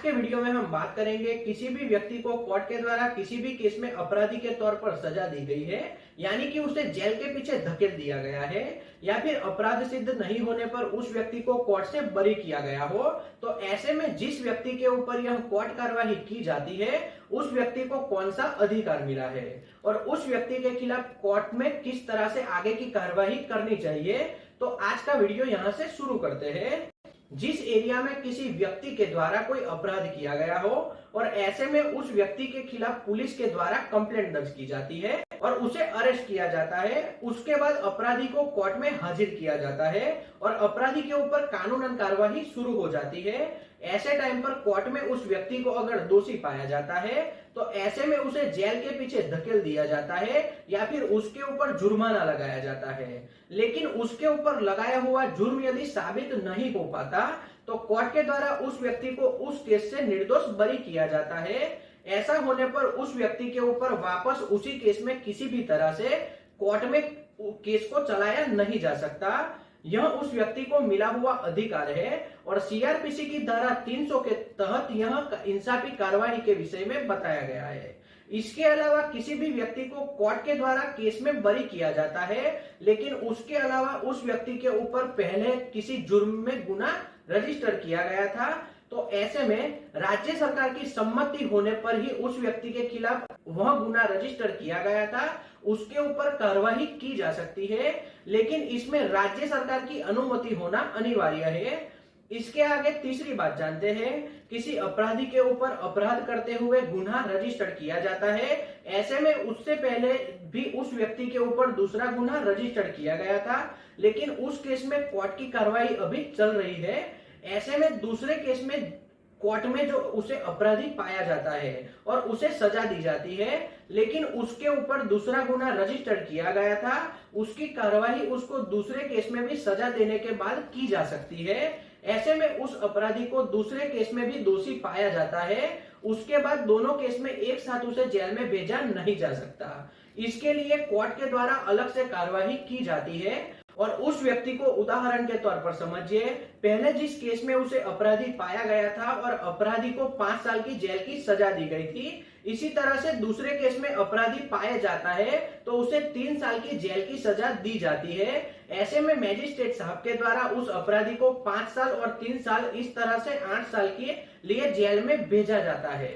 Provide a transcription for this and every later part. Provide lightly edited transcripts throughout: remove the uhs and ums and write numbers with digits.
के वीडियो में हम बात करेंगे किसी भी व्यक्ति को कोर्ट के द्वारा किसी भी केस में अपराधी के तौर पर सजा दी गई है, यानी कि उसे जेल के पीछे धकेल दिया गया है, या फिर अपराध सिद्ध नहीं होने पर उस व्यक्ति को कोर्ट से बरी किया गया हो, तो ऐसे में जिस व्यक्ति के ऊपर यह कोर्ट कार्यवाही की जाती है उस व्यक्ति को कौन सा अधिकार मिला है और उस व्यक्ति के खिलाफ कोर्ट में किस तरह से आगे की कार्यवाही करनी चाहिए। तो आज का वीडियो यहाँ से शुरू करते हैं। जिस एरिया में किसी व्यक्ति के द्वारा कोई अपराध किया गया हो और ऐसे में उस व्यक्ति के खिलाफ पुलिस के द्वारा कंप्लेंट दर्ज की जाती है और उसे अरेस्ट किया जाता है, उसके बाद अपराधी को कोर्ट में हाजिर किया जाता है और अपराधी के ऊपर कानूनन कार्यवाही शुरू हो जाती है। ऐसे टाइम पर कोर्ट में उस व्यक्ति को अगर दोषी पाया जाता है तो ऐसे में उसे जेल के पीछे धकेल दिया जाता है या फिर उसके ऊपर जुर्माना लगाया जाता है। लेकिन उसके ऊपर लगाया हुआ जुर्म यदि साबित नहीं हो पाता तो कोर्ट के द्वारा उस व्यक्ति को उस केस से निर्दोष बरी किया जाता है। ऐसा होने पर उस व्यक्ति के ऊपर वापस उसी केस में किसी भी तरह से कोर्ट में केस को चलाया नहीं जा सकता। यह उस व्यक्ति को मिला हुआ अधिकार है और सीआरपीसी की धारा 300 के तहत यह इंसाफी कार्रवाई के विषय में बताया गया है। इसके अलावा किसी भी व्यक्ति को कोर्ट के द्वारा केस में बरी किया जाता है, लेकिन उसके अलावा उस व्यक्ति के ऊपर पहले किसी जुर्म में गुना रजिस्टर किया गया था, तो ऐसे में राज्य सरकार की सम्मति होने पर ही उस व्यक्ति के खिलाफ वह गुना रजिस्टर किया गया था उसके ऊपर कार्रवाई की जा सकती है, लेकिन इसमें राज्य सरकार की अनुमति होना अनिवार्य है। इसके आगे तीसरी बात जानते हैं। किसी अपराधी के ऊपर अपराध करते हुए गुनाह रजिस्टर किया जाता है, ऐसे में उससे पहले भी उस व्यक्ति के ऊपर दूसरा गुनाह रजिस्टर किया गया था, लेकिन उस केस में कोर्ट की कार्रवाई अभी चल रही है। ऐसे में दूसरे केस में कोर्ट में जो उसे अपराधी पाया जाता है और उसे सजा दी जाती है, लेकिन उसके ऊपर दूसरा गुना रजिस्टर किया गया था, उसकी कार्रवाई उसको दूसरे केस में भी सजा देने के बाद की जा सकती है। ऐसे में उस अपराधी को दूसरे केस में भी दोषी पाया जाता है, उसके बाद दोनों केस में एक साथ उसे जेल में भेजा नहीं जा सकता। इसके लिए कोर्ट के द्वारा अलग से कार्रवाई की जाती है और उस व्यक्ति को उदाहरण के तौर पर समझिए। पहले जिस केस में उसे अपराधी पाया गया था और अपराधी को 5 साल की जेल की सजा दी गई थी, इसी तरह से दूसरे केस में अपराधी पाया जाता है तो उसे 3 साल की जेल की सजा दी जाती है। ऐसे में मैजिस्ट्रेट साहब के द्वारा उस अपराधी को 5 साल और 3 साल इस तरह से 8 साल के लिए जेल में भेजा जाता है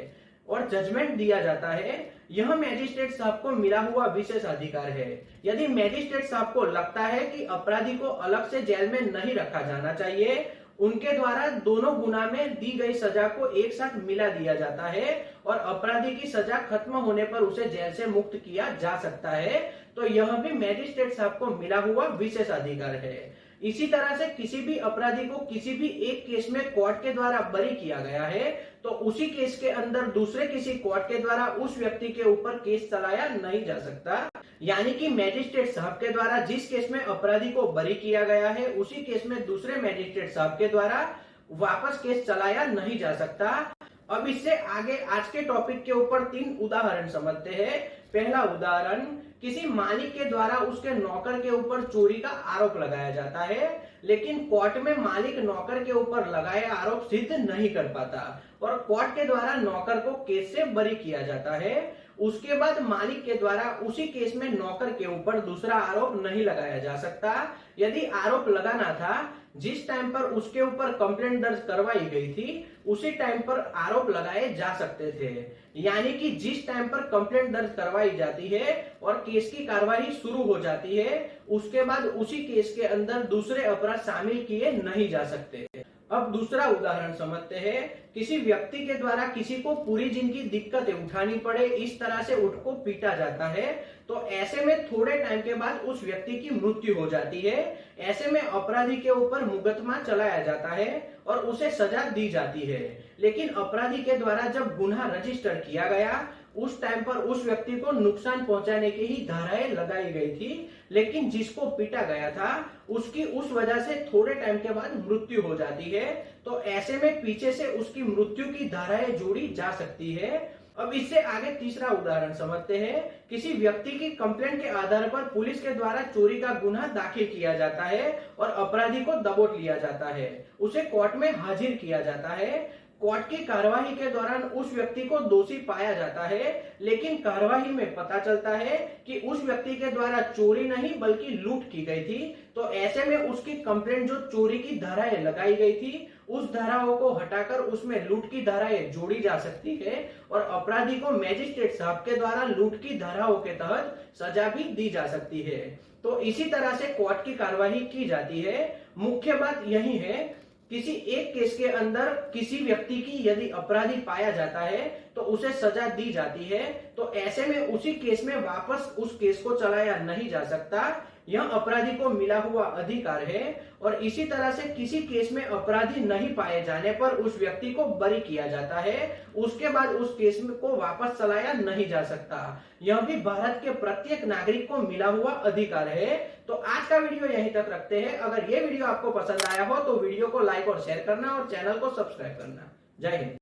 और जजमेंट दिया जाता है। यह मैजिस्ट्रेट साहब को मिला हुआ विशेष अधिकार है। यदि मैजिस्ट्रेट साहब को लगता है कि अपराधी को अलग से जेल में नहीं रखा जाना चाहिए, उनके द्वारा दोनों गुना में दी गई सजा को एक साथ मिला दिया जाता है और अपराधी की सजा खत्म होने पर उसे जेल से मुक्त किया जा सकता है, तो यह भी मैजिस्ट्रेट साहब को मिला हुआ विशेष अधिकार है। इसी तरह से किसी भी अपराधी को किसी भी एक केस में कोर्ट के द्वारा बरी किया गया है तो उसी केस के अंदर दूसरे किसी कोर्ट के द्वारा उस व्यक्ति के ऊपर केस चलाया नहीं जा सकता। यानी कि मैजिस्ट्रेट साहब के द्वारा जिस केस में अपराधी को बरी किया गया है उसी केस में दूसरे मैजिस्ट्रेट साहब के द्वारा वापस केस चलाया नहीं जा सकता। अब इससे आगे आज के टॉपिक के ऊपर 3 उदाहरण समझते हैं। पहला उदाहरण, किसी मालिक के द्वारा उसके नौकर के ऊपर चोरी का आरोप लगाया जाता है, लेकिन कोर्ट में मालिक नौकर के ऊपर लगाए आरोप सिद्ध नहीं कर पाता और कोर्ट के द्वारा नौकर को केस से बरी किया जाता है। उसके बाद मालिक के द्वारा उसी केस में नौकर के ऊपर दूसरा आरोप नहीं लगाया जा सकता। यदि आरोप लगाना था, जिस टाइम पर उसके ऊपर कंप्लेंट दर्ज करवाई गई थी उसी टाइम पर आरोप लगाए जा सकते थे। यानी कि जिस टाइम पर कंप्लेंट दर्ज करवाई जाती है और केस की कार्रवाई शुरू हो जाती है, उसके बाद उसी केस के अंदर दूसरे अपराध शामिल किए नहीं जा सकते। अब दूसरा उदाहरण समझते हैं। किसी व्यक्ति के द्वारा किसी को पूरी जिंदगी दिक्कतें उठानी पड़े, इस तरह से उठ को पीटा जाता है, तो ऐसे में थोड़े टाइम के बाद उस व्यक्ति की मृत्यु हो जाती है। ऐसे में अपराधी के ऊपर मुकदमा चलाया जाता है और उसे सजा दी जाती है, लेकिन अपराधी के द्वारा जब गुनाह रजिस्टर किया गया उस टाइम पर उस व्यक्ति को नुकसान पहुंचाने की ही धाराएं लगाई गई थी, लेकिन जिसको पीटा गया था उसकी उस वजह से थोड़े टाइम के बाद मृत्यु हो जाती है, तो ऐसे में पीछे से उसकी मृत्यु की धाराएं जोड़ी जा सकती है। अब इससे आगे तीसरा उदाहरण समझते हैं। किसी व्यक्ति की कंप्लेंट के आधार पर पुलिस के द्वारा चोरी का गुनाह दाखिल किया जाता है और अपराधी को दबोच लिया जाता है, उसे कोर्ट में हाजिर किया जाता है। कोर्ट की कार्यवाही के दौरान उस व्यक्ति को दोषी पाया जाता है, लेकिन कार्यवाही में पता चलता है कि उस व्यक्ति के द्वारा चोरी नहीं बल्कि लूट की गई थी, तो ऐसे में उसकी कंप्लेंट जो चोरी की धाराएं लगाई गई थी उस धाराओं को हटाकर उसमें लूट की धाराएं जोड़ी जा सकती है और अपराधी को मैजिस्ट्रेट साहब के द्वारा लूट की धाराओं के तहत सजा भी दी जा सकती है। तो इसी तरह से कोर्ट की कार्यवाही की जाती है। मुख्य बात यही है, किसी एक केस के अंदर किसी व्यक्ति की यदि अपराधी पाया जाता है तो उसे सजा दी जाती है, तो ऐसे में उसी केस में वापस उस केस को चलाया नहीं जा सकता, यह अपराधी को मिला हुआ अधिकार है। और इसी तरह से किसी केस में अपराधी नहीं पाए जाने पर उस व्यक्ति को बरी किया जाता है, उसके बाद उस केस में को वापस चलाया नहीं जा सकता। यह भी भारत के प्रत्येक नागरिक को मिला हुआ अधिकार है। तो आज का वीडियो यहीं तक रखते हैं। अगर ये वीडियो आपको पसंद आया हो तो वीडियो को लाइक और शेयर करना और चैनल को सब्सक्राइब करना। जय हिंद।